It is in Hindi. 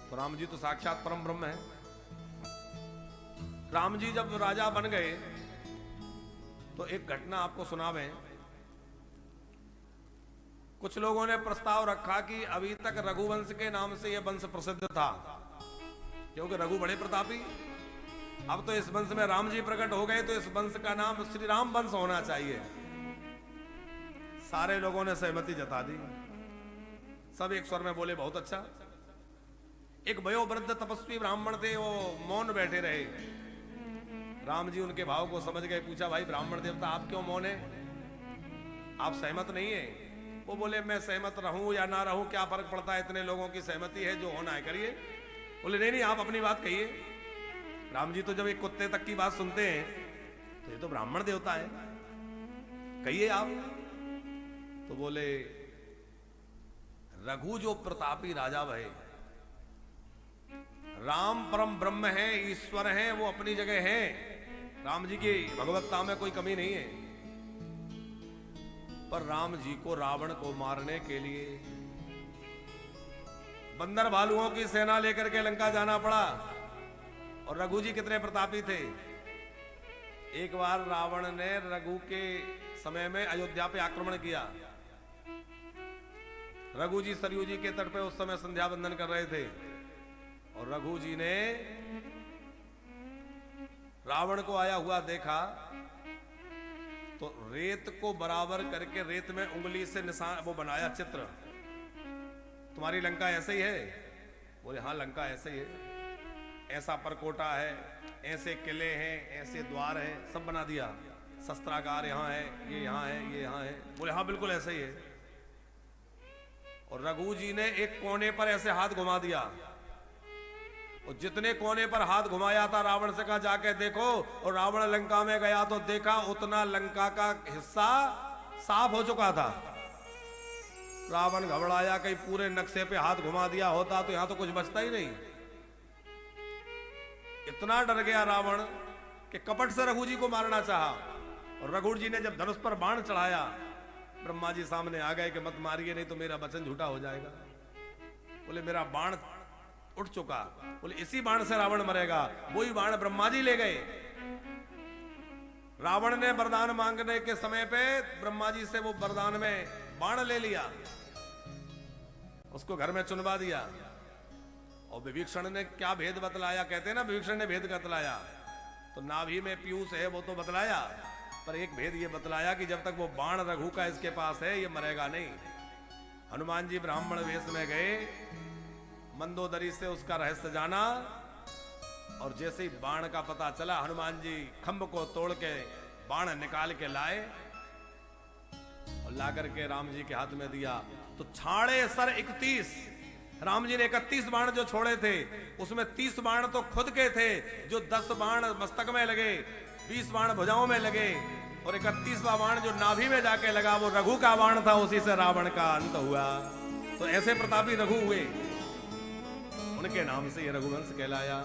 तो राम जी तो साक्षात परम ब्रह्म है। राम जी जब राजा बन गए तो एक घटना आपको सुनावें। कुछ लोगों ने प्रस्ताव रखा कि अभी तक रघुवंश के नाम से यह वंश प्रसिद्ध था, क्योंकि रघु बड़े प्रतापी। अब तो इस वंश में राम जी प्रकट हो गए तो इस वंश का नाम श्री राम वंश होना चाहिए। सारे लोगों ने सहमति जता दी, सब एक स्वर में बोले बहुत अच्छा। एक वयोवृद्ध तपस्वी ब्राह्मण थे, वो मौन बैठे रहे। राम जी उनके भाव को समझ गए, पूछा भाई ब्राह्मण देवता आप क्यों मौन है, आप सहमत नहीं है? वो बोले मैं सहमत रहूं या ना रहूं क्या फर्क पड़ता है, इतने लोगों की सहमति है, जो होना है करिए। बोले नहीं नहीं आप अपनी बात कहिए। राम जी तो जब एक कुत्ते तक की बात सुनते हैं तो ये तो ब्राह्मण देवता है, कहिए आप। तो बोले रघु जो प्रतापी राजा भय, राम परम ब्रह्म है, ईश्वर है, वो अपनी जगह है। राम जी की भगवत्ता में कोई कमी नहीं है, पर राम जी को रावण को मारने के लिए बंदर भालुओं की सेना लेकर के लंका जाना पड़ा। और रघु जी कितने प्रतापी थे। एक बार रावण ने रघु के समय में अयोध्या पे आक्रमण किया। रघु जी सरयू जी के तट पे उस समय संध्या बंदन कर रहे थे और रघु जी ने रावण को आया हुआ देखा तो रेत को बराबर करके रेत में उंगली से निशान वो बनाया चित्र। तुम्हारी लंका ऐसे ही है? बोले हाँ लंका ऐसे ही है, ऐसा परकोटा है, ऐसे किले हैं, ऐसे द्वार है, सब बना दिया। शस्त्रागार यहाँ है, ये यहाँ है, ये यहाँ है। बोले हाँ बिल्कुल ऐसे ही है। और रघु जी ने एक कोने पर ऐसे हाथ घुमा दिया और जितने कोने पर हाथ घुमाया था रावण से कहा जाके देखो। और रावण लंका में गया तो देखा उतना लंका का हिस्सा साफ हो चुका था। रावण घबराया, कहीं पूरे नक्शे पे हाथ घुमा दिया होता तो यहां तो कुछ बचता ही नहीं। इतना डर गया रावण कि कपट से रघु जी को मारना चाहा। और रघु जी ने जब धनुष पर बाण चढ़ाया, ब्रह्मा जी सामने आ गए कि मत मारिए नहीं तो मेरा वचन झूठा हो जाएगा। बोले मेरा बाण उठ चुका। बोले इसी बाण से रावण मरेगा। वही बाण ब्रह्मा जी ले गए। रावण ने वरदान मांगने के समय पे ब्रह्मा जी से वो वरदान में बाण ले लिया, उसको घर में चुनवा दिया। और विभीषण ने क्या भेद बतलाया, कहते हैं ना विभीषण ने भेद बतलाया, तो नाभि में पीयूष है वो तो बतलाया, पर एक भेद ये बतलाया कि जब तक वो बाण रघु का इसके पास है ये मरेगा नहीं। हनुमान जी ब्राह्मण वेश में गए, मंदोदरी से उसका रहस्य जाना, और जैसे ही बाण का पता चला हनुमान जी खंभ को तोड़ के बाण निकाल के लाए और ला करके राम जी के हाथ में दिया। तो छाड़े सर 31, राम जी ने 31 बाण जो छोड़े थे उसमें 30 बाण तो खुद के थे, जो 10 बाण मस्तक में लगे, 20 बाण भुजाओं में लगे, और 31वां बाण जो नाभि में जाके लगा वो रघु का बाण था, उसी से रावण का अंत हुआ। तो ऐसे प्रतापी रघु हुए, उनके नाम से ये रघुवंश कहलाया।